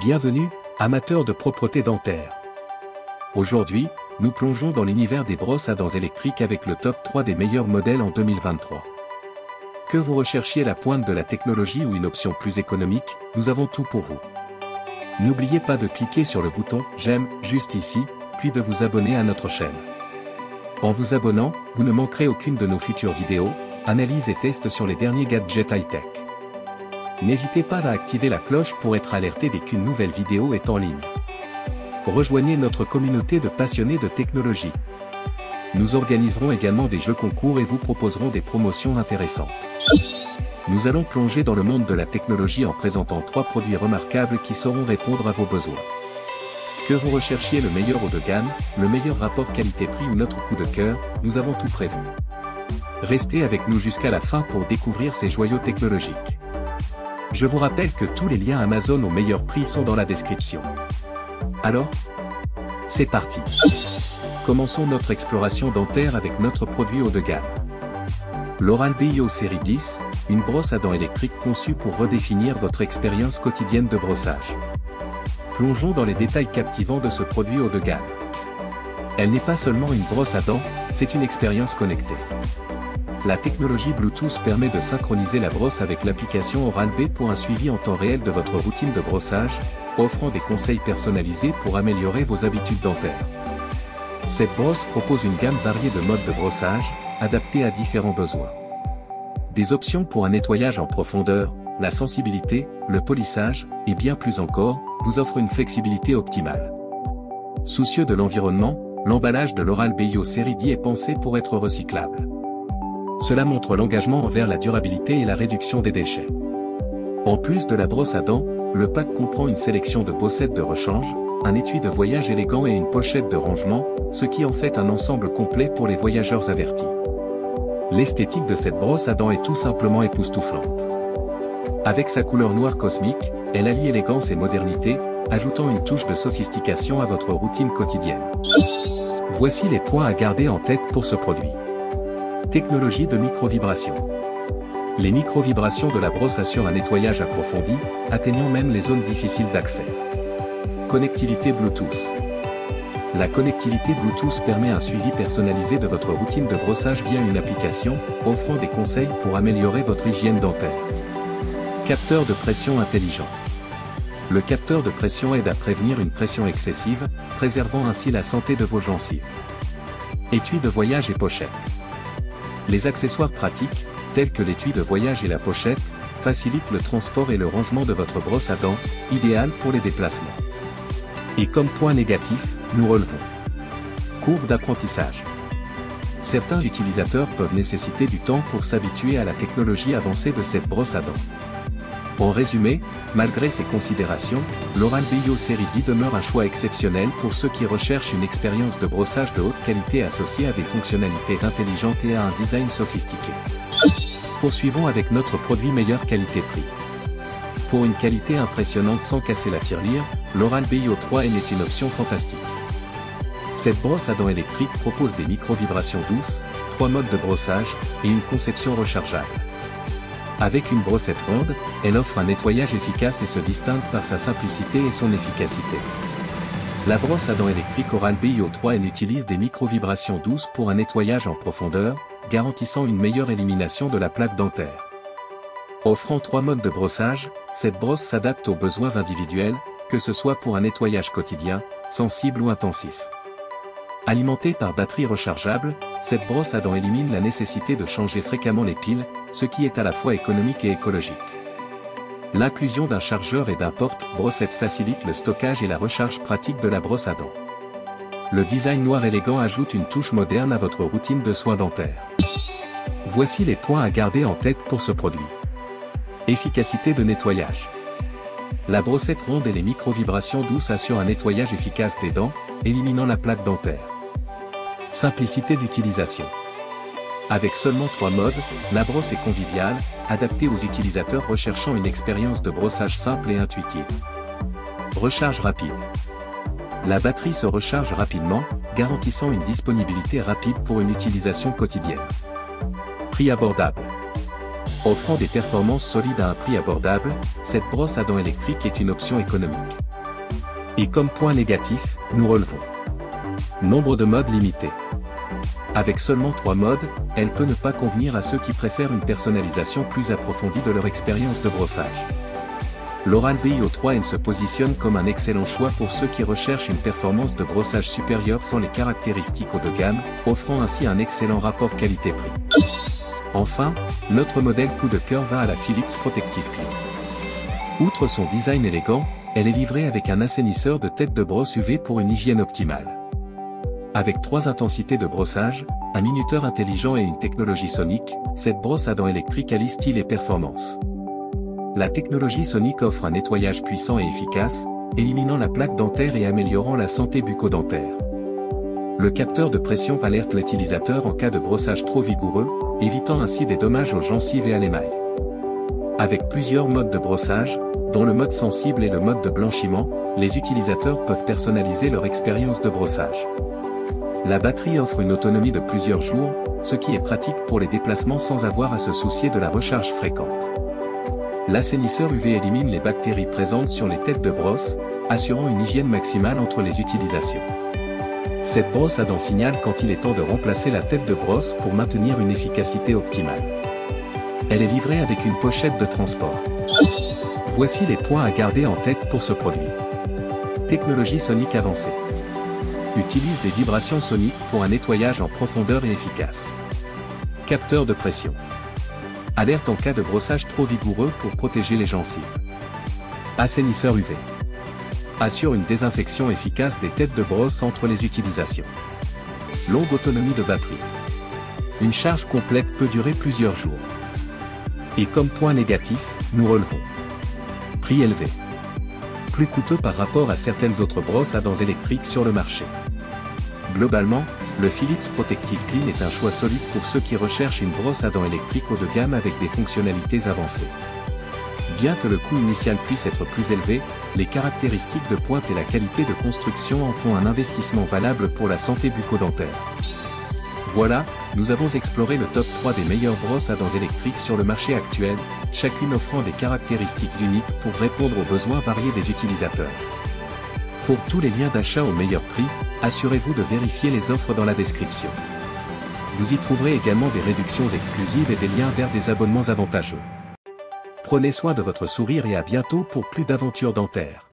Bienvenue, amateurs de propreté dentaire. Aujourd'hui, nous plongeons dans l'univers des brosses à dents électriques avec le top 3 des meilleurs modèles en 2023. Que vous recherchiez la pointe de la technologie ou une option plus économique, nous avons tout pour vous. N'oubliez pas de cliquer sur le bouton « J'aime » juste ici, puis de vous abonner à notre chaîne. En vous abonnant, vous ne manquerez aucune de nos futures vidéos, analyses et tests sur les derniers gadgets high-tech. N'hésitez pas à activer la cloche pour être alerté dès qu'une nouvelle vidéo est en ligne. Rejoignez notre communauté de passionnés de technologie. Nous organiserons également des jeux concours et vous proposerons des promotions intéressantes. Nous allons plonger dans le monde de la technologie en présentant 3 produits remarquables qui sauront répondre à vos besoins. Que vous recherchiez le meilleur haut de gamme, le meilleur rapport qualité-prix ou notre coup de cœur, nous avons tout prévu. Restez avec nous jusqu'à la fin pour découvrir ces joyaux technologiques. Je vous rappelle que tous les liens Amazon au meilleur prix sont dans la description. Alors, c'est parti. Commençons notre exploration dentaire avec notre produit haut de gamme. L'Oral-B IO série 10, une brosse à dents électrique conçue pour redéfinir votre expérience quotidienne de brossage. Plongeons dans les détails captivants de ce produit haut de gamme. Elle n'est pas seulement une brosse à dents, c'est une expérience connectée. La technologie Bluetooth permet de synchroniser la brosse avec l'application Oral-B pour un suivi en temps réel de votre routine de brossage, offrant des conseils personnalisés pour améliorer vos habitudes dentaires. Cette brosse propose une gamme variée de modes de brossage, adaptés à différents besoins. Des options pour un nettoyage en profondeur, la sensibilité, le polissage, et bien plus encore, vous offre une flexibilité optimale. Soucieux de l'environnement, l'emballage de l'Oral-B IO série 10 est pensé pour être recyclable. Cela montre l'engagement envers la durabilité et la réduction des déchets. En plus de la brosse à dents, le pack comprend une sélection de bossettes de rechange, un étui de voyage élégant et une pochette de rangement, ce qui en fait un ensemble complet pour les voyageurs avertis. L'esthétique de cette brosse à dents est tout simplement époustouflante. Avec sa couleur noire cosmique, elle allie élégance et modernité, ajoutant une touche de sophistication à votre routine quotidienne. Voici les points à garder en tête pour ce produit. Technologie de micro-vibration. Les micro-vibrations de la brosse assurent un nettoyage approfondi, atteignant même les zones difficiles d'accès. Connectivité Bluetooth. La connectivité Bluetooth permet un suivi personnalisé de votre routine de brossage via une application, offrant des conseils pour améliorer votre hygiène dentaire. Capteur de pression intelligent. Le capteur de pression aide à prévenir une pression excessive, préservant ainsi la santé de vos gencives. Étui de voyage et pochette. Les accessoires pratiques, tels que l'étui de voyage et la pochette, facilitent le transport et le rangement de votre brosse à dents, idéal pour les déplacements. Et comme point négatif, nous relevons. Courbe d'apprentissage. Certains utilisateurs peuvent nécessiter du temps pour s'habituer à la technologie avancée de cette brosse à dents. En résumé, malgré ces considérations, l'Oral-B IO série 10 demeure un choix exceptionnel pour ceux qui recherchent une expérience de brossage de haute qualité associée à des fonctionnalités intelligentes et à un design sophistiqué. Poursuivons avec notre produit meilleure qualité-prix. Pour une qualité impressionnante sans casser la tirelire, l'Oral-B IO 3N est une option fantastique. Cette brosse à dents électrique propose des micro-vibrations douces, 3 modes de brossage, et une conception rechargeable. Avec une brossette ronde, elle offre un nettoyage efficace et se distingue par sa simplicité et son efficacité. La brosse à dents électrique Oral-B IO 3N utilise des micro-vibrations douces pour un nettoyage en profondeur, garantissant une meilleure élimination de la plaque dentaire. Offrant 3 modes de brossage, cette brosse s'adapte aux besoins individuels, que ce soit pour un nettoyage quotidien, sensible ou intensif. Alimentée par batterie rechargeable, cette brosse à dents élimine la nécessité de changer fréquemment les piles, ce qui est à la fois économique et écologique. L'inclusion d'un chargeur et d'un porte-brossette facilite le stockage et la recharge pratique de la brosse à dents. Le design noir élégant ajoute une touche moderne à votre routine de soins dentaires. Voici les points à garder en tête pour ce produit. Efficacité de nettoyage. La brossette ronde et les micro-vibrations douces assurent un nettoyage efficace des dents, éliminant la plaque dentaire. Simplicité d'utilisation. Avec seulement 3 modes, la brosse est conviviale, adaptée aux utilisateurs recherchant une expérience de brossage simple et intuitive. Recharge rapide. La batterie se recharge rapidement, garantissant une disponibilité rapide pour une utilisation quotidienne. Prix abordable. Offrant des performances solides à un prix abordable, cette brosse à dents électrique est une option économique. Et comme point négatif, nous relevons nombre de modes limité. Avec seulement 3 modes, elle peut ne pas convenir à ceux qui préfèrent une personnalisation plus approfondie de leur expérience de brossage. L'Oral-B IO3N se positionne comme un excellent choix pour ceux qui recherchent une performance de brossage supérieure sans les caractéristiques haut de gamme, offrant ainsi un excellent rapport qualité-prix. Enfin, notre modèle coup de cœur va à la Philips Protective Clean. Outre son design élégant, elle est livrée avec un assainisseur de tête de brosse UV pour une hygiène optimale. Avec 3 intensités de brossage, un minuteur intelligent et une technologie sonique, cette brosse à dents électrique allie style et performance. La technologie sonique offre un nettoyage puissant et efficace, éliminant la plaque dentaire et améliorant la santé bucco-dentaire. Le capteur de pression alerte l'utilisateur en cas de brossage trop vigoureux, évitant ainsi des dommages aux gencives et à l'émail. Avec plusieurs modes de brossage, dont le mode sensible et le mode de blanchiment, les utilisateurs peuvent personnaliser leur expérience de brossage. La batterie offre une autonomie de plusieurs jours, ce qui est pratique pour les déplacements sans avoir à se soucier de la recharge fréquente. L'assainisseur UV élimine les bactéries présentes sur les têtes de brosse, assurant une hygiène maximale entre les utilisations. Cette brosse à dents signale quand il est temps de remplacer la tête de brosse pour maintenir une efficacité optimale. Elle est livrée avec une pochette de transport. Voici les points à garder en tête pour ce produit. Technologie sonique avancée. Utilise des vibrations soniques pour un nettoyage en profondeur et efficace. Capteur de pression. Alerte en cas de brossage trop vigoureux pour protéger les gencives. Assainisseur UV. Assure une désinfection efficace des têtes de brosse entre les utilisations. Longue autonomie de batterie. Une charge complète peut durer plusieurs jours. Et comme point négatif, nous relevons prix élevé. Plus coûteux par rapport à certaines autres brosses à dents électriques sur le marché. Globalement, le Philips Protective Clean est un choix solide pour ceux qui recherchent une brosse à dents électrique haut de gamme avec des fonctionnalités avancées. Bien que le coût initial puisse être plus élevé, les caractéristiques de pointe et la qualité de construction en font un investissement valable pour la santé bucco-dentaire. Voilà, nous avons exploré le top 3 des meilleures brosses à dents électriques sur le marché actuel, chacune offrant des caractéristiques uniques pour répondre aux besoins variés des utilisateurs. Pour tous les liens d'achat au meilleur prix, assurez-vous de vérifier les offres dans la description. Vous y trouverez également des réductions exclusives et des liens vers des abonnements avantageux. Prenez soin de votre sourire et à bientôt pour plus d'aventures dentaires.